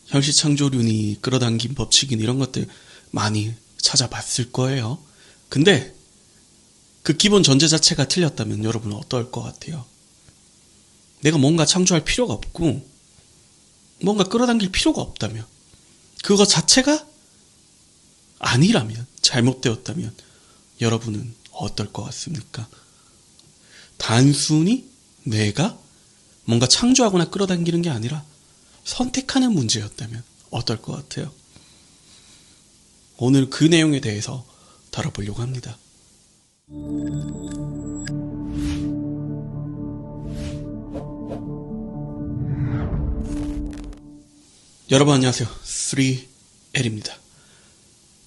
현실창조륜이 끌어당긴 법칙인 이런 것들 많이 찾아봤을 거예요. 근데 그 기본 전제 자체가 틀렸다면 여러분은 어떨 것 같아요? 내가 뭔가 창조할 필요가 없고 뭔가 끌어당길 필요가 없다면, 그거 자체가 아니라면, 잘못되었다면 여러분은 어떨 것 같습니까? 단순히 내가 뭔가 창조하거나 끌어당기는 게 아니라 선택하는 문제였다면 어떨 것 같아요? 오늘 그 내용에 대해서 다뤄보려고 합니다. 여러분 안녕하세요. 3L입니다.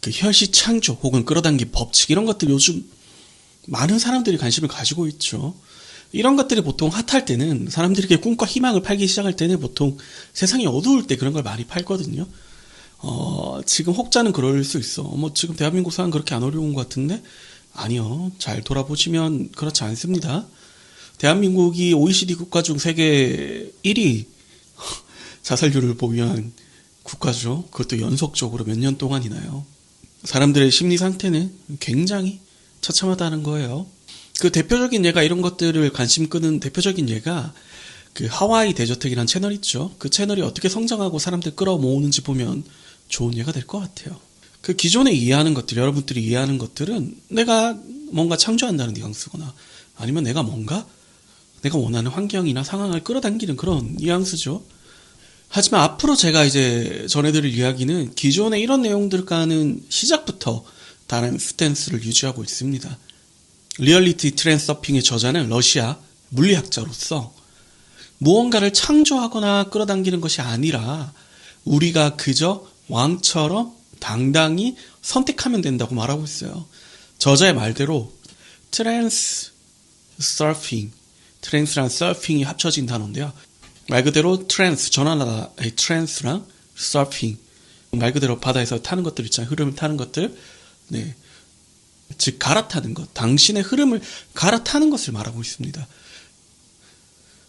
그 현실 창조 혹은 끌어당긴 법칙 이런 것들 요즘 많은 사람들이 관심을 가지고 있죠. 이런 것들이 보통 핫할 때는, 사람들에게 꿈과 희망을 팔기 시작할 때는 보통 세상이 어두울 때 그런 걸 많이 팔거든요. 지금 혹자는 그럴 수 있어. 지금 대한민국 상황 그렇게 안 어려운 것 같은데? 아니요. 잘 돌아보시면 그렇지 않습니다. 대한민국이 OECD 국가 중 세계 1위 자살률을 보유한 국가죠. 그것도 연속적으로 몇 년 동안이나요. 사람들의 심리 상태는 굉장히 처참하다는 거예요. 그 대표적인 예가, 이런 것들을 관심 끄는 대표적인 예가 그 하와이 대저택이라는 채널 있죠. 그 채널이 어떻게 성장하고 사람들 끌어모으는지 보면 좋은 예가 될 것 같아요. 그 기존에 이해하는 것들, 여러분들이 이해하는 것들은 내가 뭔가 창조한다는 뉘앙스거나 아니면 내가 원하는 환경이나 상황을 끌어당기는 그런 뉘앙스죠. 하지만 앞으로 제가 이제 전해드릴 이야기는 기존의 이런 내용들과는 시작부터 다른 스탠스를 유지하고 있습니다. 리얼리티 트렌드 서핑의 저자는 러시아 물리학자로서 무언가를 창조하거나 끌어당기는 것이 아니라 우리가 그저 왕처럼 당당히 선택하면 된다고 말하고 있어요. 저자의 말대로 트랜스 서핑, 트랜스랑 서핑이 합쳐진 단어인데요. 말 그대로 트랜스, 전환하다의 트랜스랑 서핑, 말 그대로 바다에서 타는 것들 있잖아요. 흐름을 타는 것들. 네. 즉 갈아타는 것, 당신의 흐름을 갈아타는 것을 말하고 있습니다.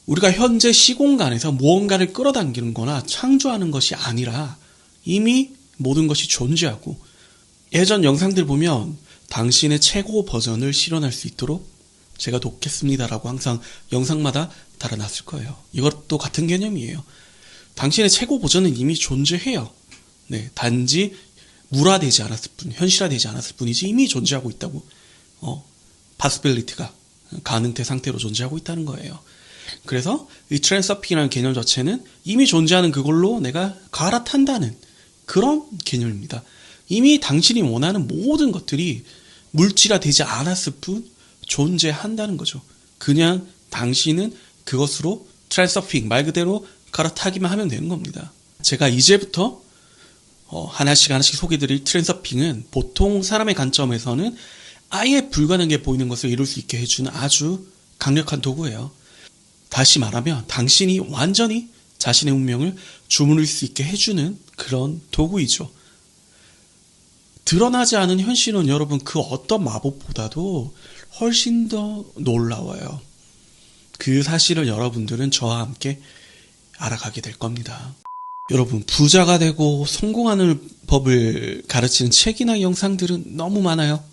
우리가 현재 시공간에서 무언가를 끌어당기는 거나 창조하는 것이 아니라 이미 모든 것이 존재하고, 예전 영상들 보면 당신의 최고 버전을 실현할 수 있도록 제가 돕겠습니다라고 항상 영상마다 달아놨을 거예요. 이것도 같은 개념이에요. 당신의 최고 버전은 이미 존재해요. 네, 단지 물화되지 않았을 뿐, 현실화되지 않았을 뿐이지 이미 존재하고 있다고, possibility가 가능태 상태로 존재하고 있다는 거예요. 그래서 이 트랜스서핑이라는 개념 자체는 이미 존재하는 그걸로 내가 갈아탄다는 그런 개념입니다. 이미 당신이 원하는 모든 것들이 물질화되지 않았을 뿐 존재한다는 거죠. 그냥 당신은 그것으로 트랜스서핑, 말 그대로 갈아타기만 하면 되는 겁니다. 제가 이제부터 하나씩 소개드릴 트랜스서핑은 보통 사람의 관점에서는 아예 불가능한 게 보이는 것을 이룰 수 있게 해주는 아주 강력한 도구예요. 다시 말하면 당신이 완전히 자신의 운명을 주무를 수 있게 해주는 그런 도구이죠. 드러나지 않은 현실은 여러분 그 어떤 마법보다도 훨씬 더 놀라워요. 그 사실을 여러분들은 저와 함께 알아가게 될 겁니다. 여러분, 부자가 되고 성공하는 법을 가르치는 책이나 영상들은 너무 많아요.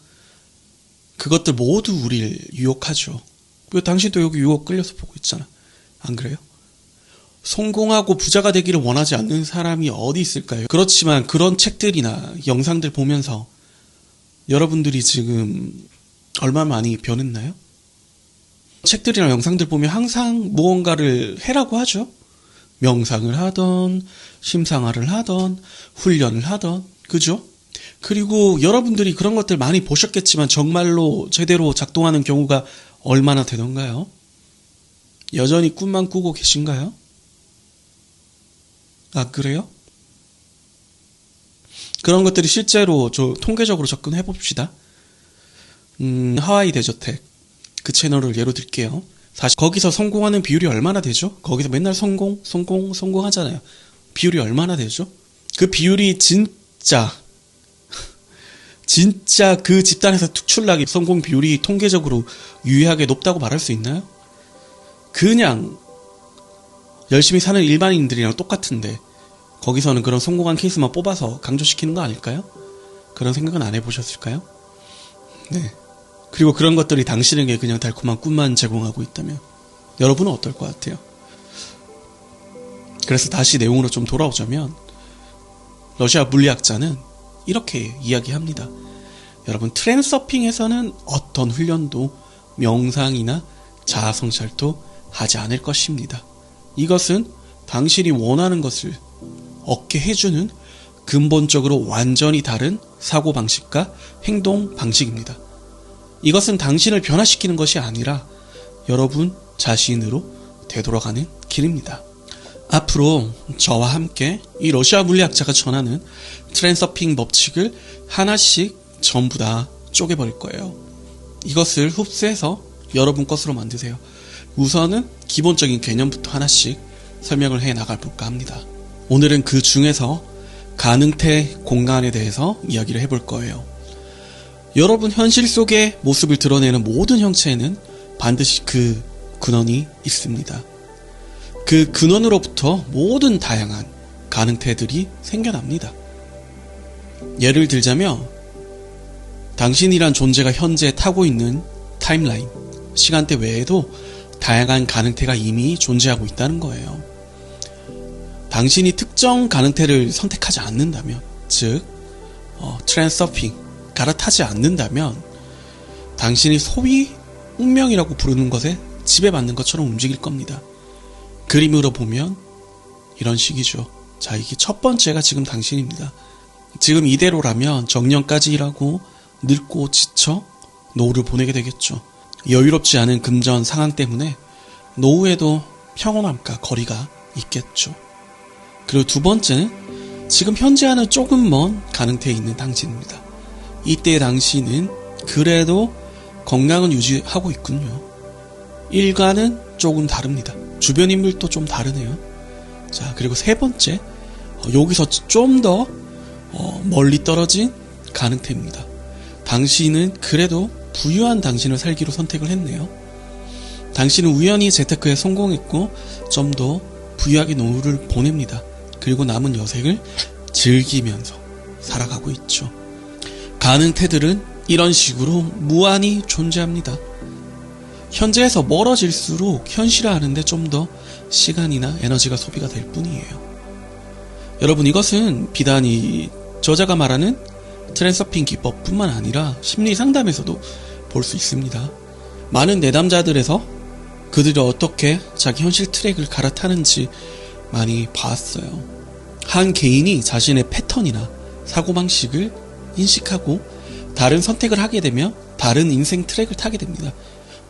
그것들 모두 우리를 유혹하죠. 왜 당신도 여기 유혹 끌려서 보고 있잖아. 안 그래요? 성공하고 부자가 되기를 원하지 않는 사람이 어디 있을까요? 그렇지만 그런 책들이나 영상들 보면서 여러분들이 지금 얼마나 많이 변했나요? 책들이나 영상들 보면 항상 무언가를 해라고 하죠. 명상을 하던, 심상화를 하던, 훈련을 하던, 그죠? 그리고 여러분들이 그런 것들 많이 보셨겠지만 정말로 제대로 작동하는 경우가 얼마나 되던가요? 여전히 꿈만 꾸고 계신가요? 아, 그래요? 그런 것들이 실제로 통계적으로 접근해 봅시다. 하와이 대저택 그 채널을 예로 들게요. 사실 거기서 성공하는 비율이 얼마나 되죠? 거기서 맨날 성공하잖아요. 비율이 얼마나 되죠? 그 비율이 진짜 그 집단에서 특출나게 성공 비율이 통계적으로 유의하게 높다고 말할 수 있나요? 그냥 열심히 사는 일반인들이랑 똑같은데 거기서는 그런 성공한 케이스만 뽑아서 강조시키는 거 아닐까요? 그런 생각은 안 해보셨을까요? 네. 그리고 그런 것들이 당신에게 그냥 달콤한 꿈만 제공하고 있다면 여러분은 어떨 것 같아요? 그래서 다시 내용으로 좀 돌아오자면 러시아 물리학자는 이렇게 이야기합니다. 여러분, 트랜서핑에서는 어떤 훈련도 명상이나 자아성찰도 하지 않을 것입니다. 이것은 당신이 원하는 것을 얻게 해주는 근본적으로 완전히 다른 사고방식과 행동 방식입니다. 이것은 당신을 변화시키는 것이 아니라 여러분 자신으로 되돌아가는 길입니다. 앞으로 저와 함께 이 러시아 물리학자가 전하는 트랜서핑 법칙을 하나씩 전부 다 쪼개버릴 거예요. 이것을 흡수해서 여러분 것으로 만드세요. 우선은 기본적인 개념부터 하나씩 설명을 해 나가볼까 합니다. 오늘은 그 중에서 가능태 공간에 대해서 이야기를 해볼 거예요. 여러분 현실 속의 모습을 드러내는 모든 형체에는 반드시 그 근원이 있습니다. 그 근원으로부터 모든 다양한 가능태들이 생겨납니다. 예를 들자면 당신이란 존재가 현재 타고 있는 타임라인, 시간대 외에도 다양한 가능태가 이미 존재하고 있다는 거예요. 당신이 특정 가능태를 선택하지 않는다면, 즉 트랜서핑, 갈아타지 않는다면 당신이 소위 운명이라고 부르는 것에 지배받는 것처럼 움직일 겁니다. 그림으로 보면 이런 식이죠. 자, 이게 첫 번째가 지금 당신입니다. 지금 이대로라면 정년까지 일하고 늙고 지쳐 노후를 보내게 되겠죠. 여유롭지 않은 금전 상황 때문에 노후에도 평온함과 거리가 있겠죠. 그리고 두 번째는 지금 현재와는 조금 먼 가능태에 있는 당신입니다. 이때 당신은 그래도 건강은 유지하고 있군요. 일과는 조금 다릅니다. 주변 인물도 좀 다르네요. 자, 그리고 세 번째, 여기서 좀 더 멀리 떨어진 가능태입니다. 당신은 그래도 부유한 당신을 살기로 선택을 했네요. 당신은 우연히 재테크에 성공했고 좀 더 부유하게 노후를 보냅니다. 그리고 남은 여생을 즐기면서 살아가고 있죠. 가능태들은 이런 식으로 무한히 존재합니다. 현재에서 멀어질수록 현실화하는데 좀 더 시간이나 에너지가 소비가 될 뿐이에요. 여러분, 이것은 비단 이 저자가 말하는 트랜서핑 기법뿐만 아니라 심리 상담에서도 볼 수 있습니다. 많은 내담자들에서 그들이 어떻게 자기 현실 트랙을 갈아타는지 많이 봤어요. 한 개인이 자신의 패턴이나 사고방식을 인식하고 다른 선택을 하게 되면 다른 인생 트랙을 타게 됩니다.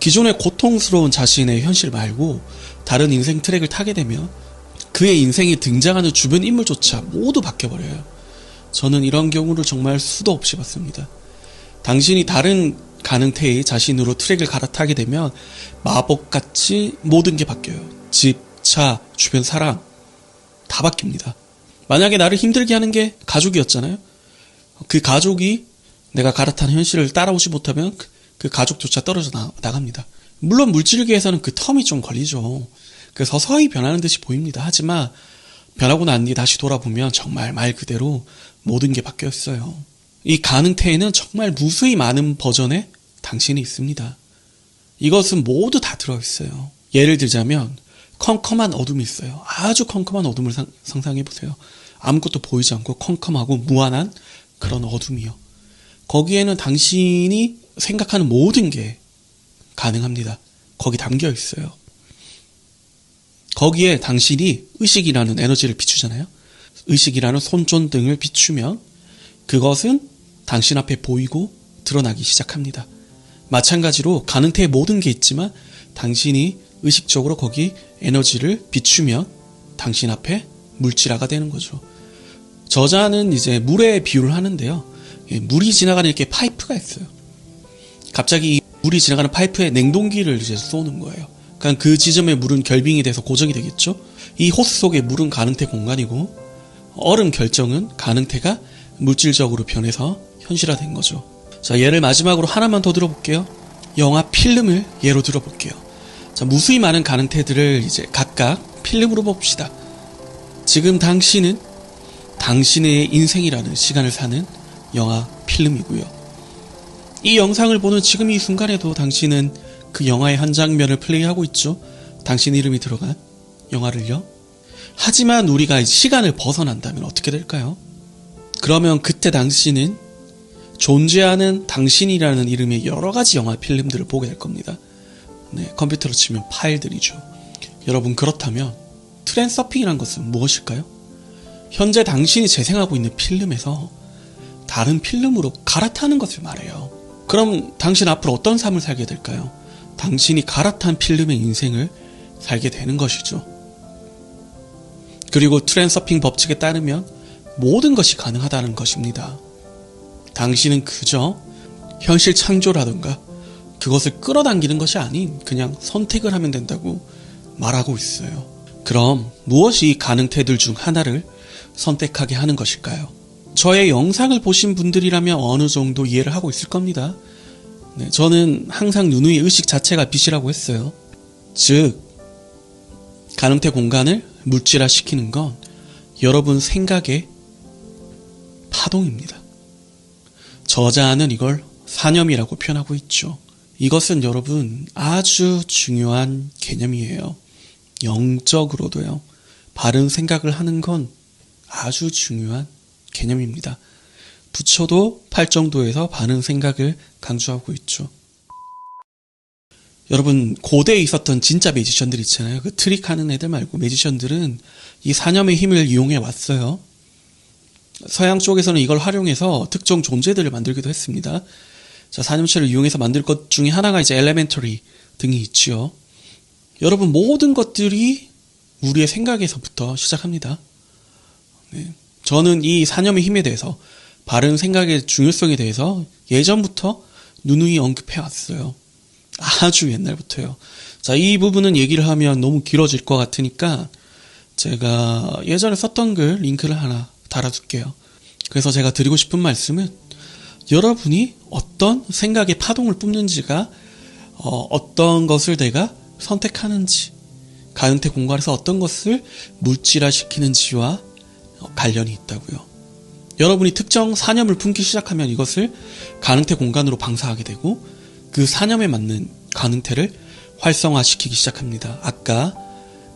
기존의 고통스러운 자신의 현실 말고 다른 인생 트랙을 타게 되면 그의 인생에 등장하는 주변 인물조차 모두 바뀌어버려요. 저는 이런 경우를 정말 수도 없이 봤습니다. 당신이 다른 가능태의 자신으로 트랙을 갈아타게 되면 마법같이 모든 게 바뀌어요. 집, 차, 주변 사람 다 바뀝니다. 만약에 나를 힘들게 하는 게 가족이었잖아요. 그 가족이 내가 갈아타는 현실을 따라오지 못하면 그 가족조차 떨어져 나갑니다. 물론 물질계에서는 그 텀이 좀 걸리죠. 그래서 서서히 변하는 듯이 보입니다. 하지만 변하고 난 뒤 다시 돌아보면 정말 말 그대로 모든 게 바뀌어 있어요. 이 가능태에는 정말 무수히 많은 버전의 당신이 있습니다. 이것은 모두 다 들어있어요. 예를 들자면 컴컴한 어둠이 있어요. 아주 컴컴한 어둠을 상상해보세요. 아무것도 보이지 않고 컴컴하고 무한한 그런 어둠이요. 거기에는 당신이 생각하는 모든 게 가능합니다. 거기 담겨 있어요. 거기에 당신이 의식이라는 에너지를 비추잖아요. 의식이라는 손전등을 비추면 그것은 당신 앞에 보이고 드러나기 시작합니다. 마찬가지로 가능태에 모든 게 있지만 당신이 의식적으로 거기 에너지를 비추면 당신 앞에 물질화가 되는 거죠. 저자는 이제 물에 비유를 하는데요. 물이 지나가는 이렇게 파이프가 있어요. 갑자기 물이 지나가는 파이프에 냉동기를 이제 쏘는 거예요. 그러니까 그 지점에 물은 결빙이 돼서 고정이 되겠죠. 이 호스 속의 물은 가능태 공간이고 얼음 결정은 가능태가 물질적으로 변해서 현실화된 거죠. 자, 예를 마지막으로 하나만 더 들어볼게요. 영화 필름을 예로 들어볼게요. 자, 무수히 많은 가능태들을 이제 각각 필름으로 봅시다. 지금 당신은 당신의 인생이라는 시간을 사는 영화 필름이고요. 이 영상을 보는 지금 이 순간에도 당신은 그 영화의 한 장면을 플레이하고 있죠. 당신 이름이 들어간 영화를요. 하지만 우리가 시간을 벗어난다면 어떻게 될까요? 그러면 그때 당신은 존재하는 당신이라는 이름의 여러 가지 영화 필름들을 보게 될 겁니다. 네, 컴퓨터로 치면 파일들이죠. 여러분, 그렇다면 트랜서핑이란 것은 무엇일까요? 현재 당신이 재생하고 있는 필름에서 다른 필름으로 갈아타는 것을 말해요. 그럼 당신 앞으로 어떤 삶을 살게 될까요? 당신이 갈아탄 필름의 인생을 살게 되는 것이죠. 그리고 트랜서핑 법칙에 따르면 모든 것이 가능하다는 것입니다. 당신은 그저 현실 창조라든가 그것을 끌어당기는 것이 아닌 그냥 선택을 하면 된다고 말하고 있어요. 그럼 무엇이 가능태들 중 하나를 선택하게 하는 것일까요? 저의 영상을 보신 분들이라면 어느 정도 이해를 하고 있을 겁니다. 네, 저는 항상 누누이 의식 자체가 빛이라고 했어요. 즉, 가능태 공간을 물질화시키는 건 여러분 생각의 파동입니다. 저자는 이걸 사념이라고 표현하고 있죠. 이것은 여러분 아주 중요한 개념이에요. 영적으로도요. 바른 생각을 하는 건 아주 중요한 개념입니다. 부처도 팔정도에서 바른 생각을 강조하고 있죠. 여러분, 고대에 있었던 진짜 매지션들 있잖아요. 그 트릭하는 애들 말고 매지션들은 이 사념의 힘을 이용해 왔어요. 서양 쪽에서는 이걸 활용해서 특정 존재들을 만들기도 했습니다. 자, 사념체를 이용해서 만들 것 중에 하나가 이제 엘레멘터리 등이 있지요. 여러분, 모든 것들이 우리의 생각에서부터 시작합니다. 네. 저는 이 사념의 힘에 대해서, 바른 생각의 중요성에 대해서 예전부터 누누이 언급해 왔어요. 아주 옛날부터요. 자, 이 부분은 얘기를 하면 너무 길어질 것 같으니까 제가 예전에 썼던 글 링크를 하나 달아둘게요. 그래서 제가 드리고 싶은 말씀은 여러분이 어떤 생각의 파동을 뿜는지가 어떤 것을 내가 선택하는지, 가능태 공간에서 어떤 것을 물질화시키는지와 관련이 있다고요. 여러분이 특정 사념을 품기 시작하면 이것을 가능태 공간으로 방사하게 되고 그 사념에 맞는 가능태를 활성화시키기 시작합니다. 아까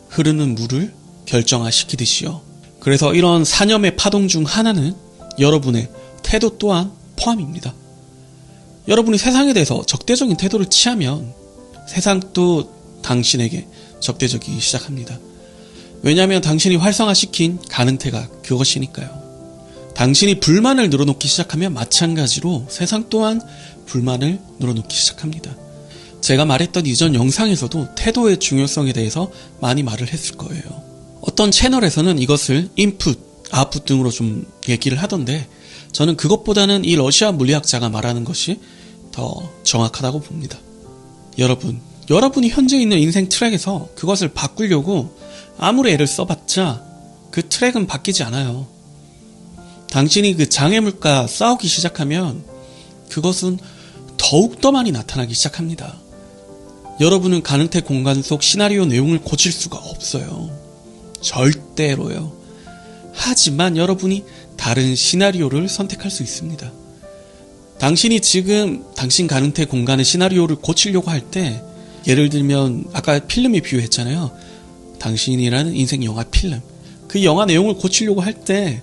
흐르는 물을 결정화시키듯이요. 그래서 이런 사념의 파동 중 하나는 여러분의 태도 또한 포함입니다. 여러분이 세상에 대해서 적대적인 태도를 취하면 세상도 당신에게 적대적이기 시작합니다. 왜냐하면 당신이 활성화시킨 가능태가 그것이니까요. 당신이 불만을 늘어놓기 시작하면 마찬가지로 세상 또한 불만을 늘어놓기 시작합니다. 제가 말했던 이전 영상에서도 태도의 중요성에 대해서 많이 말을 했을 거예요. 어떤 채널에서는 이것을 인풋, 아웃풋 등으로 좀 얘기를 하던데 저는 그것보다는 이 러시아 물리학자가 말하는 것이 더 정확하다고 봅니다. 여러분이 현재 있는 인생 트랙에서 그것을 바꾸려고 아무리 애를 써봤자 그 트랙은 바뀌지 않아요. 당신이 그 장애물과 싸우기 시작하면 그것은 더욱더 많이 나타나기 시작합니다. 여러분은 가능태 공간 속 시나리오 내용을 고칠 수가 없어요. 절대로요. 하지만 여러분이 다른 시나리오를 선택할 수 있습니다. 당신이 지금 당신 가능태 공간의 시나리오를 고치려고 할 때, 예를 들면 아까 필름에 비유했잖아요. 당신이라는 인생 영화 필름. 그 영화 내용을 고치려고 할 때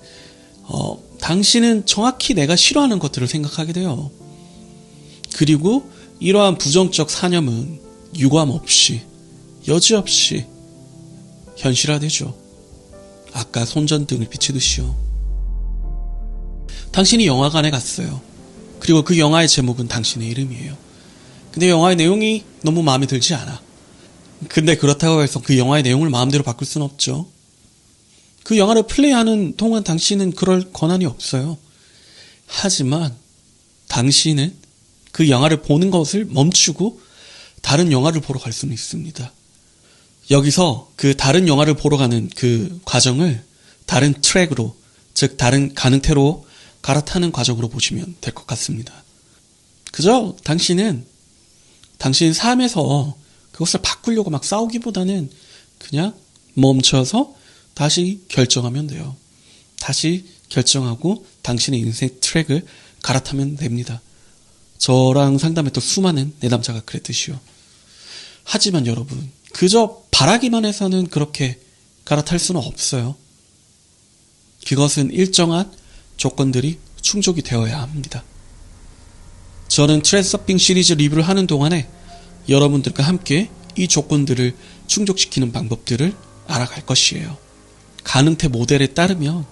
당신은 정확히 내가 싫어하는 것들을 생각하게 돼요. 그리고 이러한 부정적 사념은 유감 없이, 여지없이 현실화되죠. 아까 손전등을 비추듯이요. 당신이 영화관에 갔어요. 그리고 그 영화의 제목은 당신의 이름이에요. 근데 영화의 내용이 너무 마음에 들지 않아. 근데 그렇다고 해서 그 영화의 내용을 마음대로 바꿀 수는 없죠. 그 영화를 플레이하는 동안 당신은 그럴 권한이 없어요. 하지만 당신은 그 영화를 보는 것을 멈추고 다른 영화를 보러 갈 수는 있습니다. 여기서 그 다른 영화를 보러 가는 그 과정을 다른 트랙으로, 즉 다른 가능태로 갈아타는 과정으로 보시면 될 것 같습니다. 그저 당신은 당신 삶에서 그것을 바꾸려고 막 싸우기보다는 그냥 멈춰서 다시 결정하면 돼요. 다시 결정하고 당신의 인생 트랙을 갈아타면 됩니다. 저랑 상담했던 수많은 내 남자가 그랬듯이요. 하지만 여러분, 그저 바라기만 해서는 그렇게 갈아탈 수는 없어요. 그것은 일정한 조건들이 충족이 되어야 합니다. 저는 트랜스서핑 시리즈 리뷰를 하는 동안에 여러분들과 함께 이 조건들을 충족시키는 방법들을 알아갈 것이에요. 가능태 모델에 따르면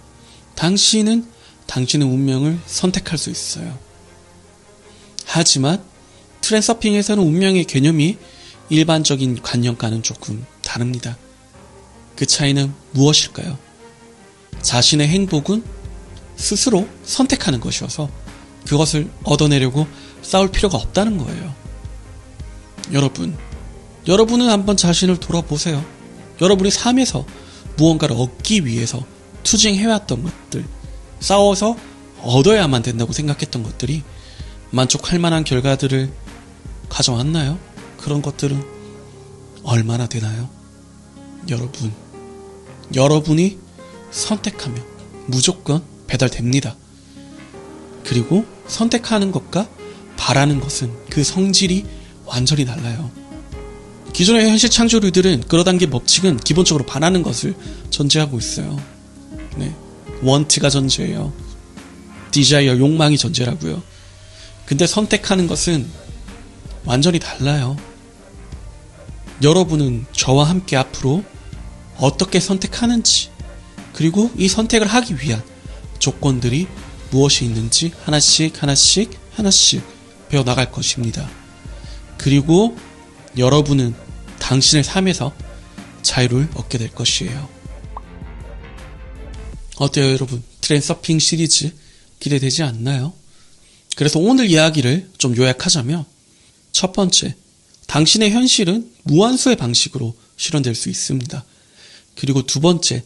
당신은 당신의 운명을 선택할 수 있어요. 하지만 트랜스서핑에서는 운명의 개념이 일반적인 관념과는 조금 다릅니다. 그 차이는 무엇일까요? 자신의 행복은 스스로 선택하는 것이어서 그것을 얻어내려고 싸울 필요가 없다는 거예요. 여러분은 한번 자신을 돌아보세요. 여러분이 삶에서 무언가를 얻기 위해서 투쟁해왔던 것들, 싸워서 얻어야만 된다고 생각했던 것들이 만족할 만한 결과들을 가져왔나요? 그런 것들은 얼마나 되나요? 여러분이 선택하면 무조건 배달됩니다. 그리고 선택하는 것과 바라는 것은 그 성질이 완전히 달라요. 기존의 현실 창조류들은 끌어당긴 법칙은 기본적으로 바라는 것을 전제하고 있어요. 네, want가 전제예요. desire, 욕망이 전제라고요. 근데 선택하는 것은 완전히 달라요. 여러분은 저와 함께 앞으로 어떻게 선택하는지, 그리고 이 선택을 하기 위한 조건들이 무엇이 있는지 하나씩 배워나갈 것입니다. 그리고 여러분은 당신의 삶에서 자유를 얻게 될 것이에요. 어때요, 여러분? 트랜스서핑 시리즈 기대되지 않나요? 그래서 오늘 이야기를 좀 요약하자면, 첫 번째, 당신의 현실은 무한수의 방식으로 실현될 수 있습니다. 그리고 두 번째,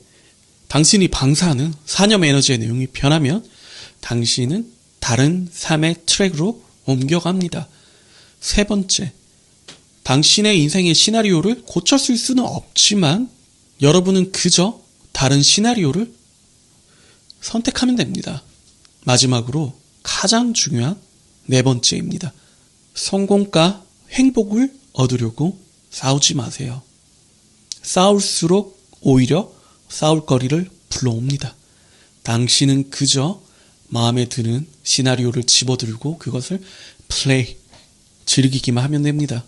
당신이 방사하는 사념 에너지의 내용이 변하면 당신은 다른 삶의 트랙으로 옮겨갑니다. 세 번째, 당신의 인생의 시나리오를 고쳤을 수는 없지만 여러분은 그저 다른 시나리오를 선택하면 됩니다. 마지막으로 가장 중요한 네 번째입니다. 성공과 행복을 얻으려고 싸우지 마세요. 싸울수록 오히려 싸울 거리를 불러옵니다. 당신은 그저 마음에 드는 시나리오를 집어들고 그것을 즐기기만 하면 됩니다.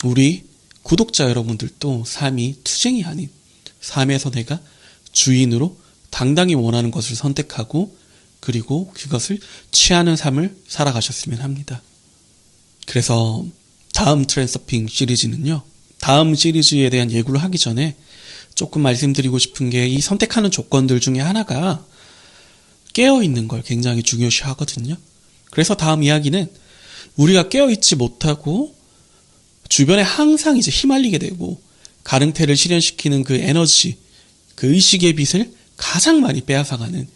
우리 구독자 여러분들도 삶이 투쟁이 아닌 삶에서 내가 주인으로 당당히 원하는 것을 선택하고 그리고 그것을 취하는 삶을 살아가셨으면 합니다. 그래서 다음 트랜스서핑 시리즈는요, 다음 시리즈에 대한 예고를 하기 전에 조금 말씀드리고 싶은 게, 이 선택하는 조건들 중에 하나가 깨어있는 걸 굉장히 중요시 하거든요. 그래서 다음 이야기는 우리가 깨어있지 못하고 주변에 항상 이제 휘말리게 되고 가능태를 실현시키는 그 에너지, 그 의식의 빛을 가장 많이 빼앗아가는,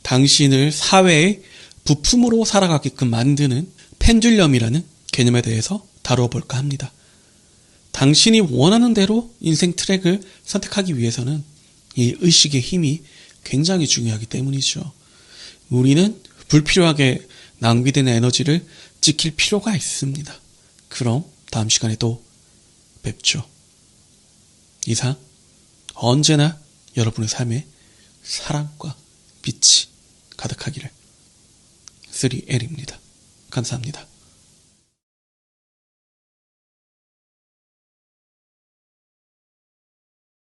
당신을 사회의 부품으로 살아가게끔 만드는 펜듈럼이라는 개념에 대해서 다루어 볼까 합니다. 당신이 원하는 대로 인생 트랙을 선택하기 위해서는 이 의식의 힘이 굉장히 중요하기 때문이죠. 우리는 불필요하게 낭비되는 에너지를 지킬 필요가 있습니다. 그럼 다음 시간에 또 뵙죠. 이상 언제나 여러분의 삶에 사랑과 빛이 가득하기를 3L입니다. 감사합니다.